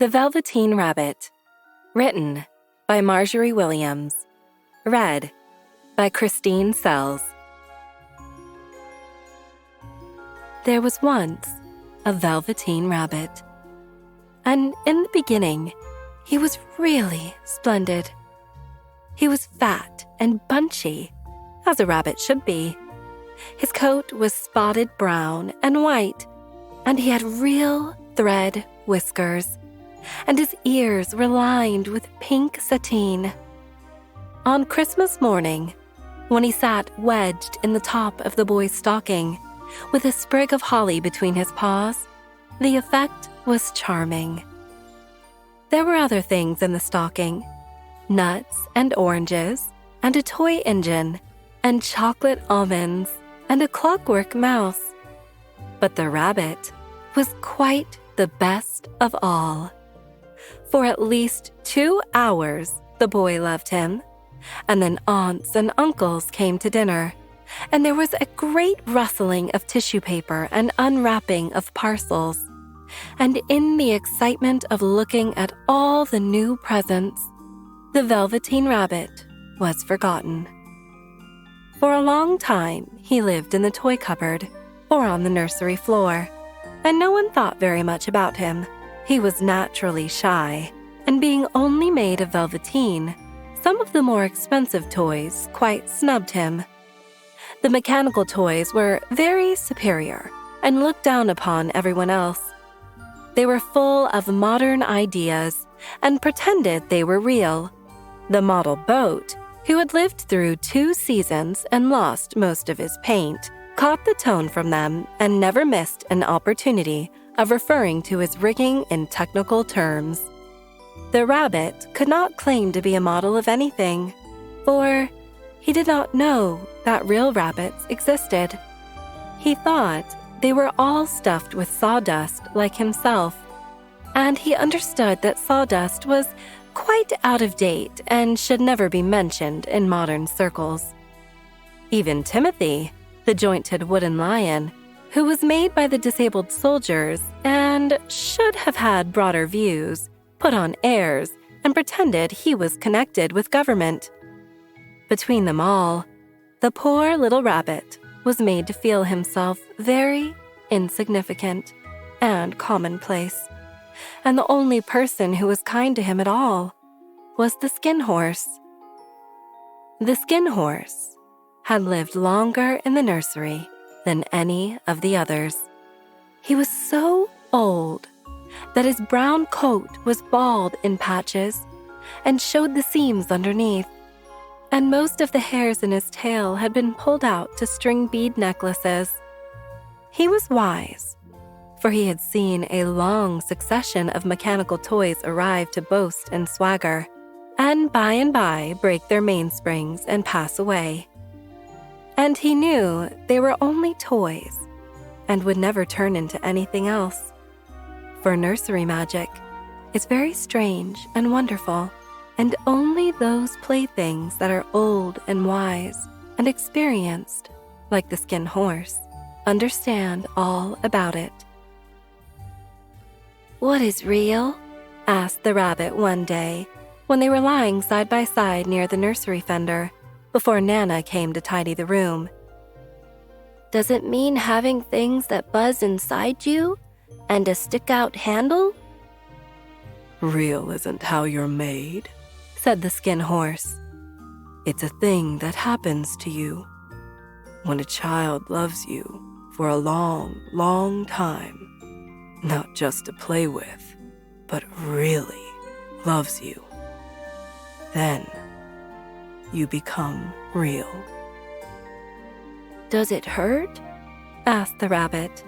The Velveteen Rabbit. Written by Marjorie Williams. Read by Christine Sells. There was once a Velveteen Rabbit. And in the beginning, he was really splendid. He was fat and bunchy, as a rabbit should be. His coat was spotted brown and white, and he had real thread whiskers, and his ears were lined with pink sateen. On Christmas morning, when he sat wedged in the top of the boy's stocking, with a sprig of holly between his paws, the effect was charming. There were other things in the stocking: nuts and oranges, and a toy engine, and chocolate almonds, and a clockwork mouse. But the rabbit was quite the best of all. For at least 2 hours, the boy loved him, and then aunts and uncles came to dinner, and there was a great rustling of tissue paper and unwrapping of parcels. And in the excitement of looking at all the new presents, the Velveteen Rabbit was forgotten. For a long time, he lived in the toy cupboard or on the nursery floor, and no one thought very much about him. He was naturally shy, and being only made of velveteen, some of the more expensive toys quite snubbed him. The mechanical toys were very superior and looked down upon everyone else. They were full of modern ideas and pretended they were real. The model boat, who had lived through 2 seasons and lost most of his paint, caught the tone from them and never missed an opportunity of referring to his rigging in technical terms. The rabbit could not claim to be a model of anything, for he did not know that real rabbits existed. He thought they were all stuffed with sawdust like himself, and he understood that sawdust was quite out of date and should never be mentioned in modern circles. Even Timothy, the jointed wooden lion, who was made by the disabled soldiers and should have had broader views, put on airs and pretended he was connected with government. Between them all, the poor little rabbit was made to feel himself very insignificant and commonplace, and the only person who was kind to him at all was the Skin Horse. The Skin Horse had lived longer in the nursery than any of the others. He was so old that his brown coat was bald in patches and showed the seams underneath, and most of the hairs in his tail had been pulled out to string bead necklaces. He was wise, for he had seen a long succession of mechanical toys arrive to boast and swagger, and by break their mainsprings and pass away. And he knew they were only toys and would never turn into anything else. For nursery magic is very strange and wonderful, and only those playthings that are old and wise and experienced, like the Skin Horse, understand all about it. "What is real?" asked the rabbit one day when they were lying side by side near the nursery fender before Nana came to tidy the room. "Does it mean having things that buzz inside you and a stick-out handle?" "Real isn't how you're made," said the Skin Horse. "It's a thing that happens to you when a child loves you for a long, long time, not just to play with, but really loves you. Then you become real." "Does it hurt?" asked the rabbit.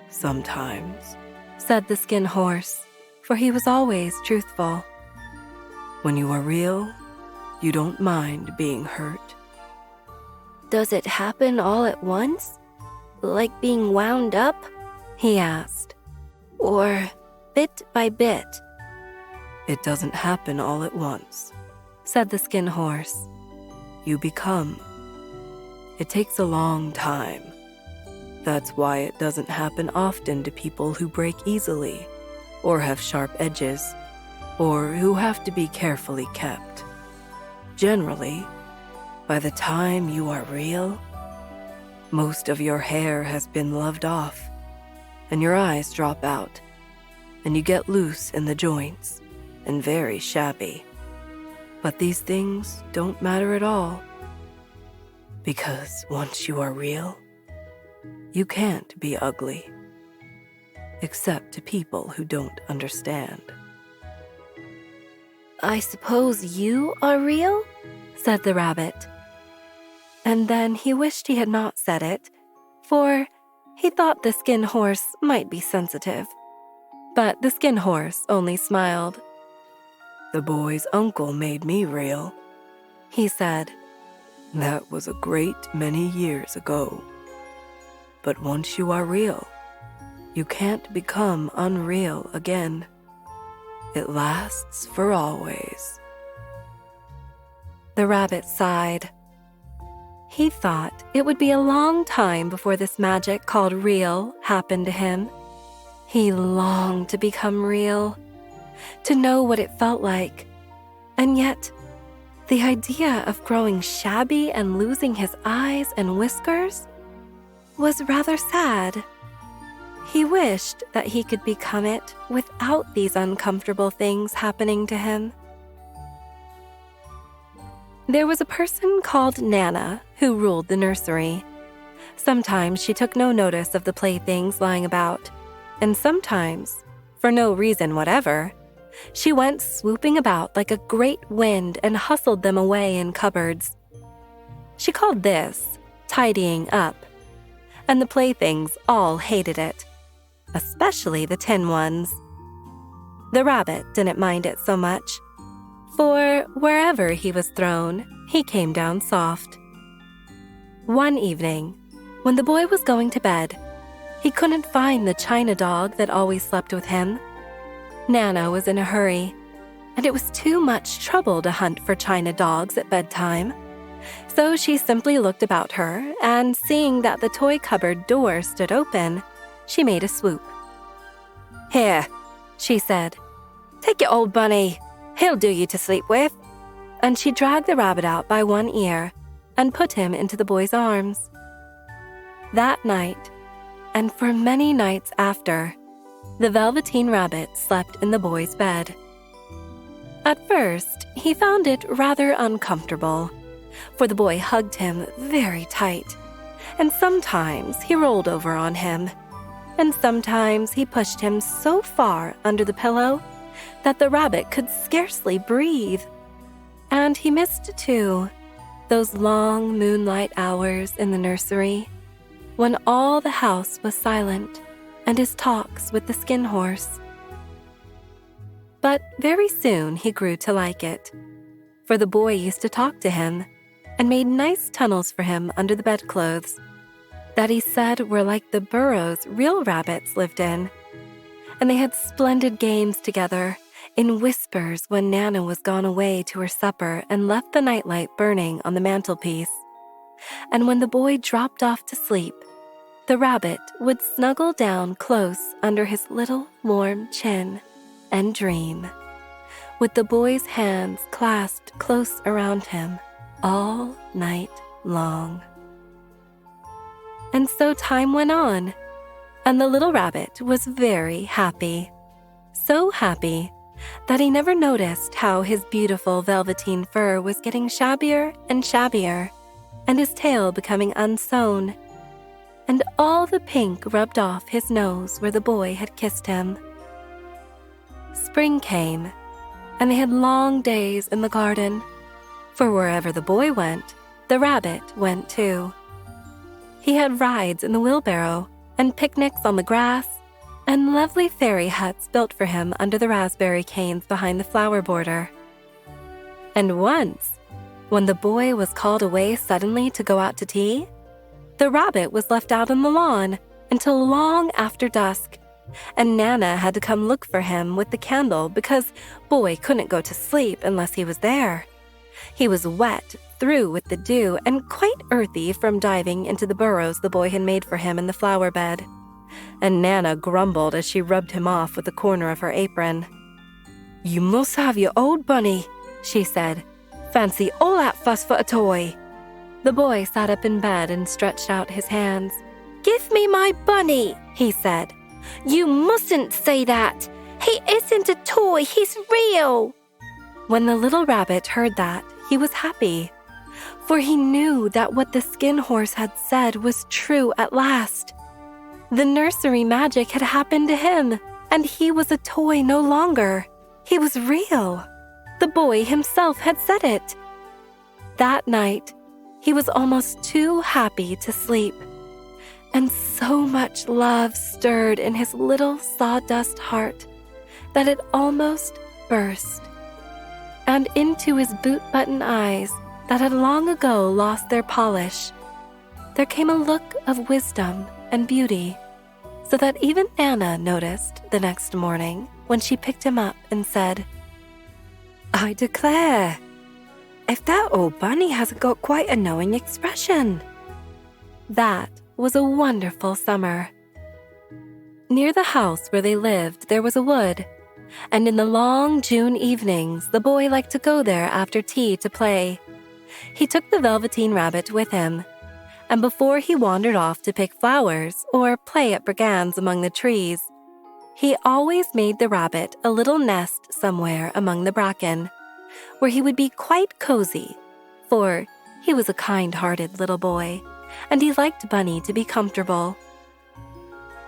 "Sometimes," said the Skin Horse, for he was always truthful. "When you are real, you don't mind being hurt." "Does it happen all at once? Like being wound up?" he asked. "Or bit by bit?" "It doesn't happen all at once," said the Skin Horse. "You become. It takes a long time. That's why it doesn't happen often to people who break easily or have sharp edges, or who have to be carefully kept. Generally, by the time you are real, most of your hair has been loved off, and your eyes drop out, and you get loose in the joints and very shabby. But these things don't matter at all, because once you are real, you can't be ugly, except to people who don't understand. "I suppose you are real?" said the rabbit. And then he wished he had not said it, for he thought the skin horse might be sensitive. But the skin horse only smiled. "The boy's uncle made me real," he said. "That was a great many years ago. But once you are real, you can't become unreal again. It lasts for always." The rabbit sighed. He thought it would be a long time before this magic called real happened to him. He longed to become real, to know what it felt like. And yet, the idea of growing shabby and losing his eyes and whiskers was rather sad. He wished that he could become it without these uncomfortable things happening to him. There was a person called Nana who ruled the nursery. Sometimes she took no notice of the playthings lying about, and sometimes, for no reason whatever, she went swooping about like a great wind and hustled them away in cupboards. She called this tidying up, and the playthings all hated it, especially the tin ones. The rabbit didn't mind it so much, for wherever he was thrown, he came down soft. One evening, when the boy was going to bed, he couldn't find the china dog that always slept with him. Nana was in a hurry, and it was too much trouble to hunt for china dogs at bedtime. So she simply looked about her, and seeing that the toy cupboard door stood open, she made a swoop. "Here," she said, "take your old bunny. He'll do you to sleep with." And she dragged the rabbit out by one ear and put him into the boy's arms. That night, and for many nights after, the Velveteen Rabbit slept in the boy's bed. At first, he found it rather uncomfortable, for the boy hugged him very tight, and sometimes he rolled over on him, and sometimes he pushed him so far under the pillow that the rabbit could scarcely breathe. And he missed, too, those long moonlight hours in the nursery, when all the house was silent, and his talks with the skin horse. But very soon he grew to like it, for the boy used to talk to him and made nice tunnels for him under the bedclothes that he said were like the burrows real rabbits lived in. And they had splendid games together in whispers when Nana was gone away to her supper and left the nightlight burning on the mantelpiece. And when the boy dropped off to sleep, the rabbit would snuggle down close under his little warm chin and dream, with the boy's hands clasped close around him all night long. And so time went on, and the little rabbit was very happy. So happy that he never noticed how his beautiful velveteen fur was getting shabbier and shabbier, and his tail becoming unsewn, and all the pink rubbed off his nose where the boy had kissed him. Spring came, and they had long days in the garden, for wherever the boy went, the rabbit went too. He had rides in the wheelbarrow, and picnics on the grass, and lovely fairy huts built for him under the raspberry canes behind the flower border. And once, when the boy was called away suddenly to go out to tea, the rabbit was left out on the lawn until long after dusk, and Nana had to come look for him with the candle because Boy couldn't go to sleep unless he was there. He was wet through with the dew and quite earthy from diving into the burrows the boy had made for him in the flower bed. and Nana grumbled as she rubbed him off with the corner of her apron. "You must have your old bunny," she said. "Fancy all that fuss for a toy." The boy sat up in bed and stretched out his hands. "Give me my bunny," he said. "You mustn't say that. He isn't a toy, he's real." When the little rabbit heard that, he was happy, for he knew that what the skin horse had said was true at last. The nursery magic had happened to him, and he was a toy no longer. He was real. The boy himself had said it. That night, he was almost too happy to sleep, and so much love stirred in his little sawdust heart that it almost burst. And into his boot-button eyes that had long ago lost their polish, there came a look of wisdom and beauty, so that even Nana noticed the next morning when she picked him up and said, "I declare, if that old bunny hasn't got quite a knowing expression." That was a wonderful summer. Near the house where they lived, there was a wood, and in the long June evenings, the boy liked to go there after tea to play. He took the Velveteen Rabbit with him, and before he wandered off to pick flowers or play at brigands among the trees, he always made the rabbit a little nest somewhere among the bracken, where he would be quite cozy, for he was a kind-hearted little boy, and he liked Bunny to be comfortable.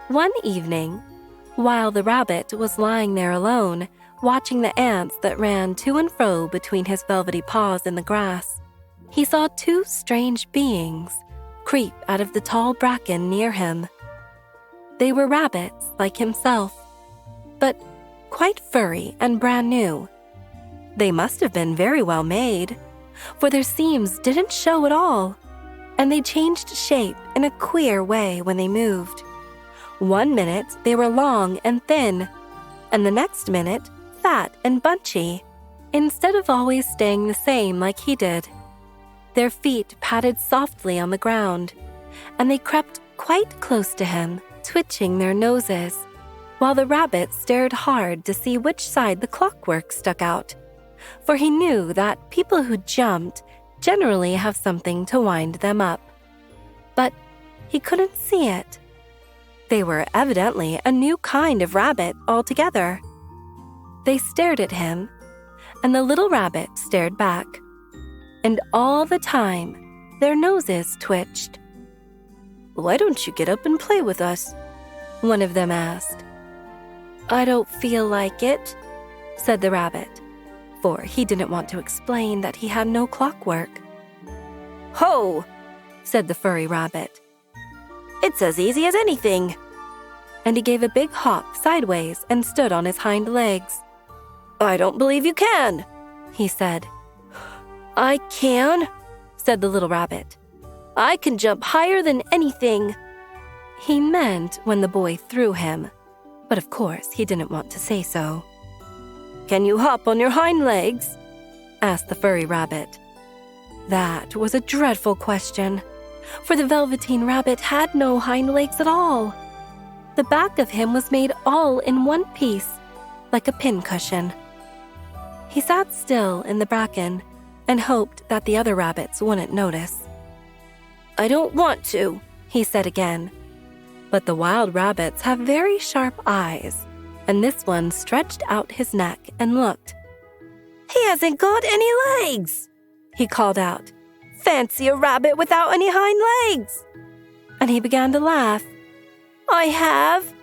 One evening, while the rabbit was lying there alone, watching the ants that ran to and fro between his velvety paws in the grass, he saw two strange beings creep out of the tall bracken near him. They were rabbits like himself, but quite furry and brand new. They must have been very well made, for their seams didn't show at all, and they changed shape in a queer way when they moved. One minute they were long and thin, and the next minute fat and bunchy, instead of always staying the same like he did. Their feet patted softly on the ground, and they crept quite close to him, twitching their noses, while the rabbit stared hard to see which side the clockwork stuck out, for he knew that people who jumped generally have something to wind them up. But he couldn't see it. They were evidently a new kind of rabbit altogether. They stared at him, and the little rabbit stared back, and all the time their noses twitched. "Why don't you get up and play with us?" one of them asked. "I don't feel like it," said the rabbit, for he didn't want to explain that he had no clockwork. "Ho!" said the furry rabbit. "It's as easy as anything." And he gave a big hop sideways and stood on his hind legs. "I don't believe you can," he said. "I can," said the little rabbit. "I can jump higher than anything." He meant when the boy threw him, but of course he didn't want to say so. "Can you hop on your hind legs?" asked the furry rabbit. That was a dreadful question, for the Velveteen Rabbit had no hind legs at all. The back of him was made all in one piece, like a pincushion. He sat still in the bracken and hoped that the other rabbits wouldn't notice. "I don't want to," he said again. But the wild rabbits have very sharp eyes, and this one stretched out his neck and looked. "He hasn't got any legs," he called out. "Fancy a rabbit without any hind legs!" And he began to laugh. "I have,"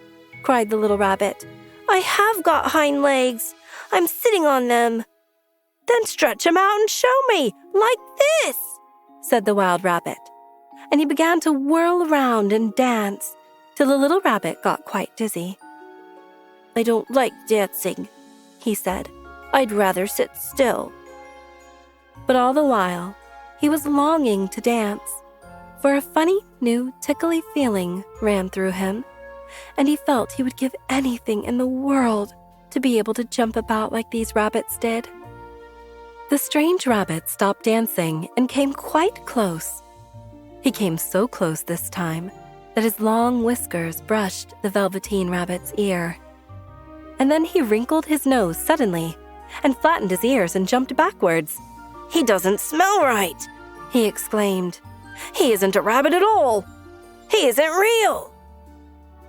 cried the little rabbit. "I have got hind legs. I'm sitting on them." "Then stretch 'em out and show me, like this," said the wild rabbit. And he began to whirl around and dance till the little rabbit got quite dizzy. "I don't like dancing," he said. "I'd rather sit still." But all the while, he was longing to dance, for a funny, new, tickly feeling ran through him, and he felt he would give anything in the world to be able to jump about like these rabbits did. The strange rabbit stopped dancing and came quite close. He came so close this time that his long whiskers brushed the Velveteen Rabbit's ear. And then he wrinkled his nose suddenly and flattened his ears and jumped backwards. "He doesn't smell right," he exclaimed. "He isn't a rabbit at all. He isn't real."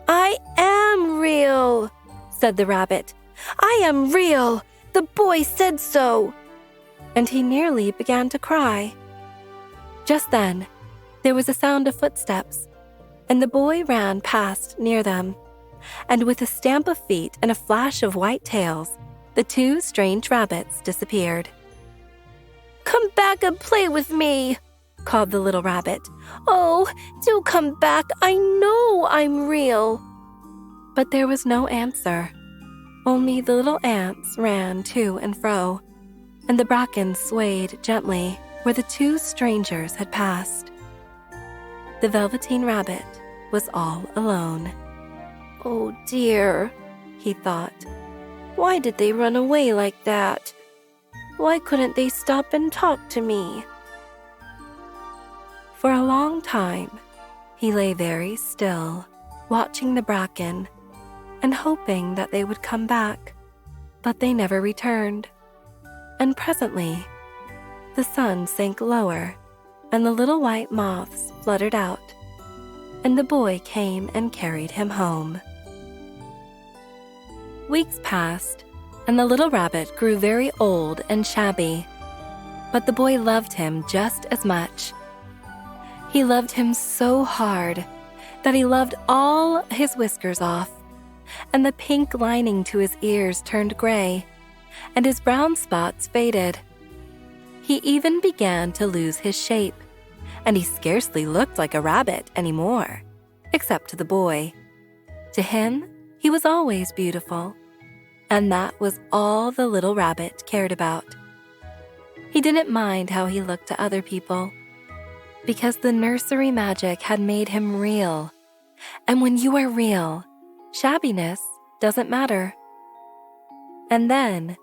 "I am real," said the rabbit. "I am real. The boy said so." And he nearly began to cry. Just then, there was a sound of footsteps, and the boy ran past near them. And with a stamp of feet and a flash of white tails, the two strange rabbits disappeared. "Come back and play with me," called the little rabbit. "Oh, do come back. I know I'm real." But there was no answer. Only the little ants ran to and fro, and the bracken swayed gently where the two strangers had passed. The Velveteen Rabbit was all alone. "Oh dear," he thought. "Why did they run away like that? Why couldn't they stop and talk to me?" For a long time, he lay very still, watching the bracken and hoping that they would come back, but they never returned. And presently, the sun sank lower, and the little white moths fluttered out, and the boy came and carried him home. Weeks passed, and the little rabbit grew very old and shabby, but the boy loved him just as much. He loved him so hard that he loved all his whiskers off, and the pink lining to his ears turned gray, and his brown spots faded. He even began to lose his shape, and he scarcely looked like a rabbit anymore, except to the boy. To him, he was always beautiful, and that was all the little rabbit cared about. He didn't mind how he looked to other people, because the nursery magic had made him real, and when you are real, shabbiness doesn't matter. And then,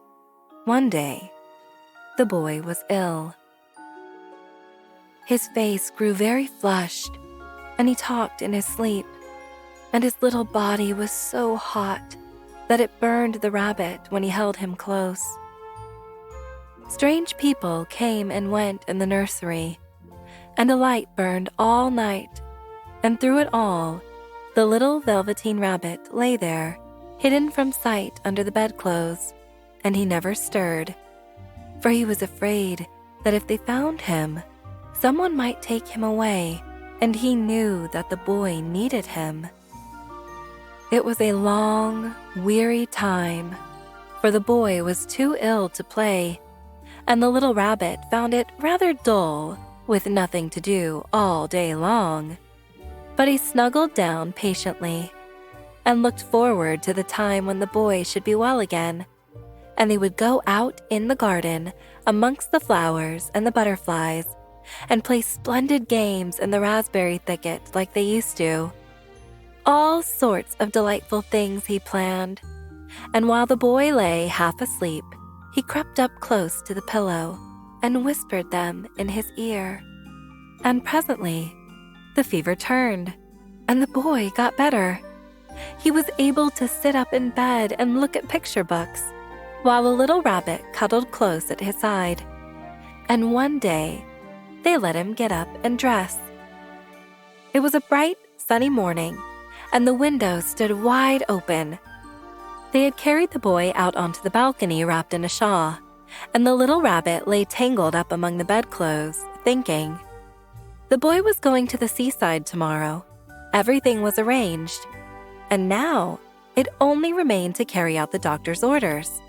one day, the boy was ill. His face grew very flushed, and he talked in his sleep, and his little body was so hot that it burned the rabbit when he held him close. Strange people came and went in the nursery, and a light burned all night, and through it all, the little Velveteen Rabbit lay there, hidden from sight under the bedclothes, and he never stirred, for he was afraid that if they found him, someone might take him away, and he knew that the boy needed him. It was a long, weary time, for the boy was too ill to play, and the little rabbit found it rather dull, with nothing to do all day long. But he snuggled down patiently and looked forward to the time when the boy should be well again, and they would go out in the garden amongst the flowers and the butterflies and play splendid games in the raspberry thicket like they used to. All sorts of delightful things he planned, and while the boy lay half asleep, he crept up close to the pillow and whispered them in his ear. And presently, the fever turned, and the boy got better. He was able to sit up in bed and look at picture books, while the little rabbit cuddled close at his side. And one day, they let him get up and dress. It was a bright, sunny morning, and the window stood wide open. They had carried the boy out onto the balcony wrapped in a shawl, and the little rabbit lay tangled up among the bedclothes, thinking. The boy was going to the seaside tomorrow. Everything was arranged, and now it only remained to carry out the doctor's orders.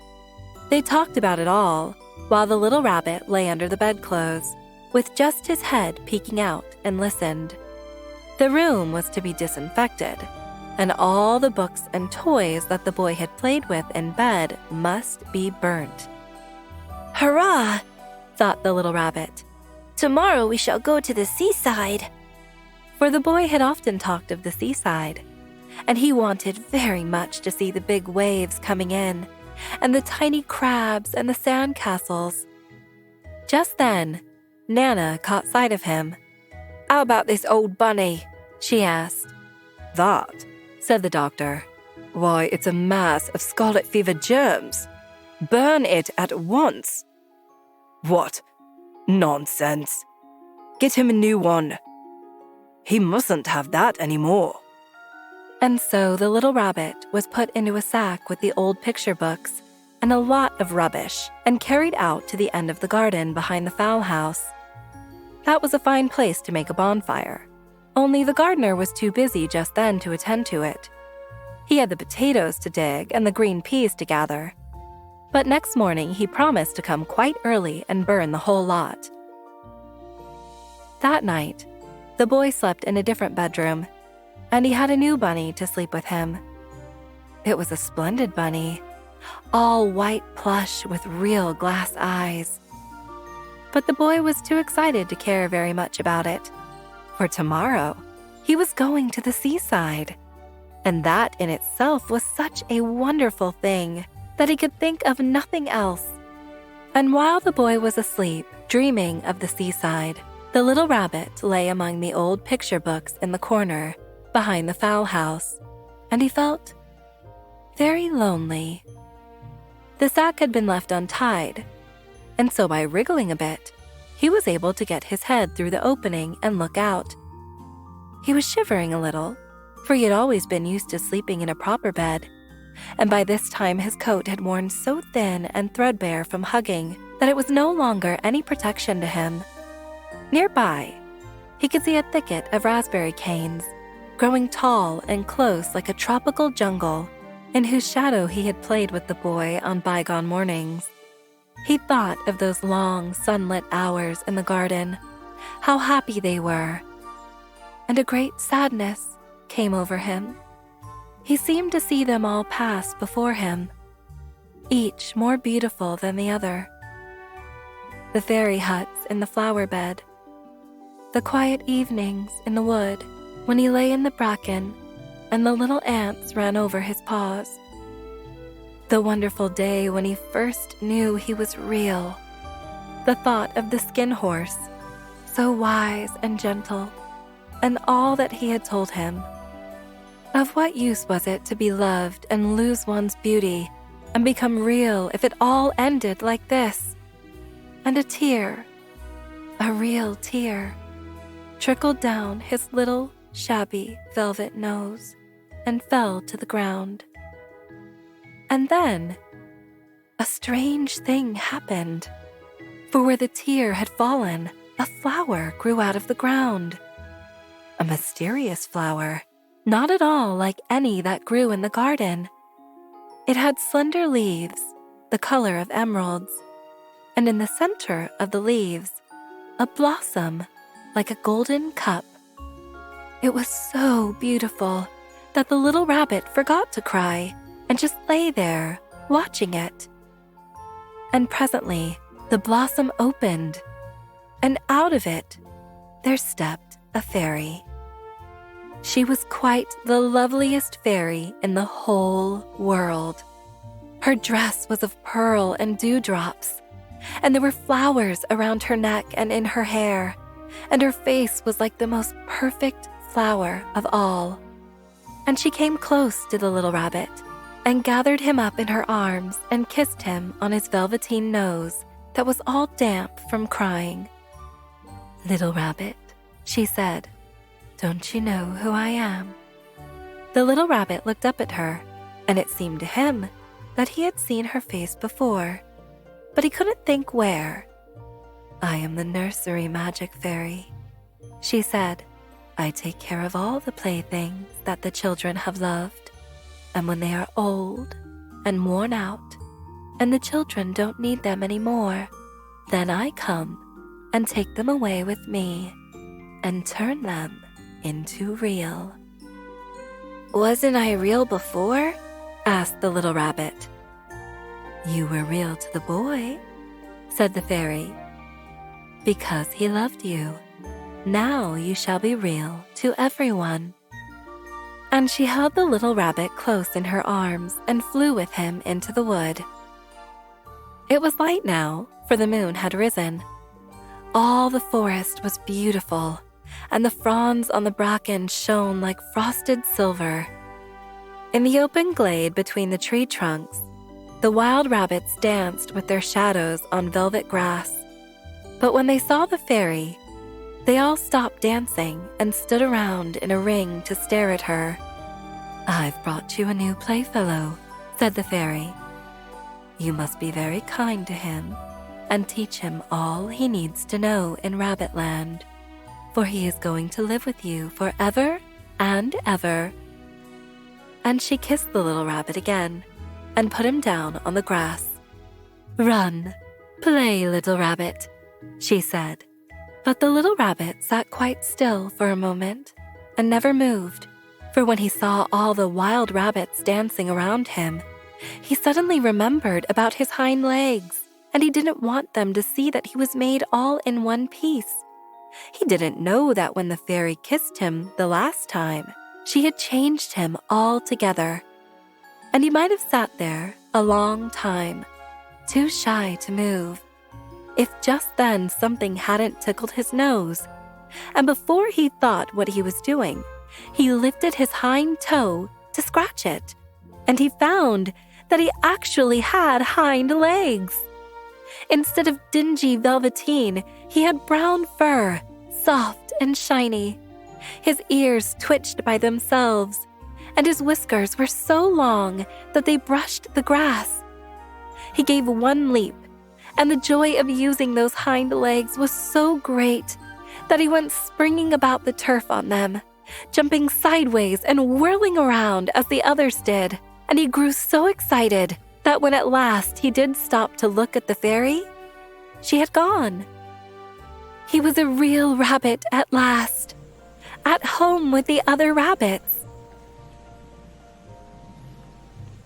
They talked about it all, while the little rabbit lay under the bedclothes, with just his head peeking out, and listened. The room was to be disinfected, and all the books and toys that the boy had played with in bed must be burnt. "Hurrah!" thought the little rabbit. "Tomorrow we shall go to the seaside." For the boy had often talked of the seaside, and he wanted very much to see the big waves coming in, and the tiny crabs and the sand castles. Just then, Nana caught sight of him. "How about this old bunny?" she asked. That, said the doctor. Why, it's a mass of scarlet fever germs. Burn it at once. What? Nonsense. Get him a new one. He mustn't have that anymore. And so the little rabbit was put into a sack with the old picture books and a lot of rubbish and carried out to the end of the garden behind the fowl house. That was a fine place to make a bonfire, only the gardener was too busy just then to attend to it. He had the potatoes to dig and the green peas to gather. But next morning he promised to come quite early and burn the whole lot. That night, the boy slept in a different bedroom, and he had a new bunny to sleep with him. It was a splendid bunny, all white plush with real glass eyes. But the boy was too excited to care very much about it. For tomorrow, he was going to the seaside. And that in itself was such a wonderful thing that he could think of nothing else. And while the boy was asleep, dreaming of the seaside, the little rabbit lay among the old picture books in the corner behind the fowl house, and he felt very lonely. The sack had been left untied, and so by wriggling a bit, he was able to get his head through the opening and look out. He was shivering a little, for he had always been used to sleeping in a proper bed, and by this time his coat had worn so thin and threadbare from hugging that it was no longer any protection to him. Nearby, he could see a thicket of raspberry canes, growing tall and close like a tropical jungle, in whose shadow he had played with the boy on bygone mornings. He thought of those long, sunlit hours in the garden, how happy they were, and a great sadness came over him. He seemed to see them all pass before him, each more beautiful than the other. The fairy huts in the flower bed, the quiet evenings in the wood when he lay in the bracken and the little ants ran over his paws. The wonderful day when he first knew he was real. The thought of the skin horse, so wise and gentle, and all that he had told him. Of what use was it to be loved and lose one's beauty and become real if it all ended like this? And a tear, a real tear, trickled down his little, shabby velvet nose and fell to the ground. And then, a strange thing happened. For where the tear had fallen, a flower grew out of the ground. A mysterious flower, not at all like any that grew in the garden. It had slender leaves, the color of emeralds, and in the center of the leaves, a blossom like a golden cup. It was so beautiful that the little rabbit forgot to cry and just lay there, watching it. And presently, the blossom opened, and out of it, there stepped a fairy. She was quite the loveliest fairy in the whole world. Her dress was of pearl and dewdrops, and there were flowers around her neck and in her hair, and her face was like the most perfect flower of all. And she came close to the little rabbit and gathered him up in her arms and kissed him on his velveteen nose that was all damp from crying. "Little rabbit," she said, "don't you know who I am?" The little rabbit looked up at her, and it seemed to him that he had seen her face before, but he couldn't think where. "I am the nursery magic fairy," she said. "I take care of all the playthings that the children have loved, and when they are old and worn out, and the children don't need them anymore, then I come and take them away with me and turn them into real." "Wasn't I real before?" asked the little rabbit. "You were real to the boy," said the fairy, "because he loved you. Now you shall be real to everyone." And she held the little rabbit close in her arms and flew with him into the wood. It was light now, for the moon had risen. All the forest was beautiful, and the fronds on the bracken shone like frosted silver. In the open glade between the tree trunks, the wild rabbits danced with their shadows on velvet grass. But when they saw the fairy, they all stopped dancing and stood around in a ring to stare at her. "I've brought you a new playfellow," said the fairy. "You must be very kind to him and teach him all he needs to know in Rabbitland, for he is going to live with you forever and ever." And she kissed the little rabbit again and put him down on the grass. "Run, play, little rabbit," she said. But the little rabbit sat quite still for a moment and never moved, for when he saw all the wild rabbits dancing around him, he suddenly remembered about his hind legs, and he didn't want them to see that he was made all in one piece. He didn't know that when the fairy kissed him the last time, she had changed him altogether. And he might have sat there a long time, too shy to move, if just then something hadn't tickled his nose. And before he thought what he was doing, he lifted his hind toe to scratch it, and he found that he actually had hind legs. Instead of dingy velveteen, he had brown fur, soft and shiny. His ears twitched by themselves, and his whiskers were so long that they brushed the grass. He gave one leap, and the joy of using those hind legs was so great that he went springing about the turf on them, jumping sideways and whirling around as the others did. And he grew so excited that when at last he did stop to look at the fairy, she had gone. He was a real rabbit at last, at home with the other rabbits.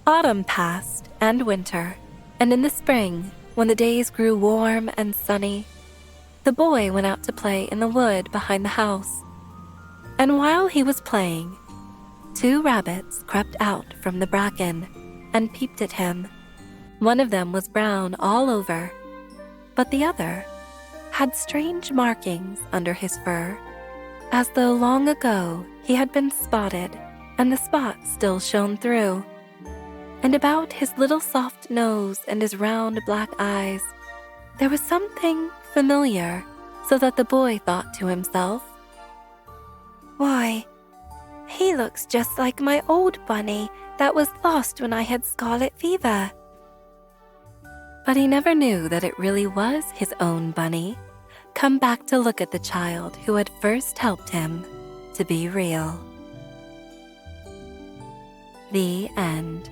Autumn passed and winter, and in the spring, when the days grew warm and sunny, the boy went out to play in the wood behind the house. And while he was playing, 2 rabbits crept out from the bracken and peeped at him. One of them was brown all over, but the other had strange markings under his fur, as though long ago he had been spotted and the spots still shone through. And about his little soft nose and his round black eyes, there was something familiar, so that the boy thought to himself, "Why, he looks just like my old bunny that was lost when I had scarlet fever." But he never knew that it really was his own bunny, come back to look at the child who had first helped him to be real. The end.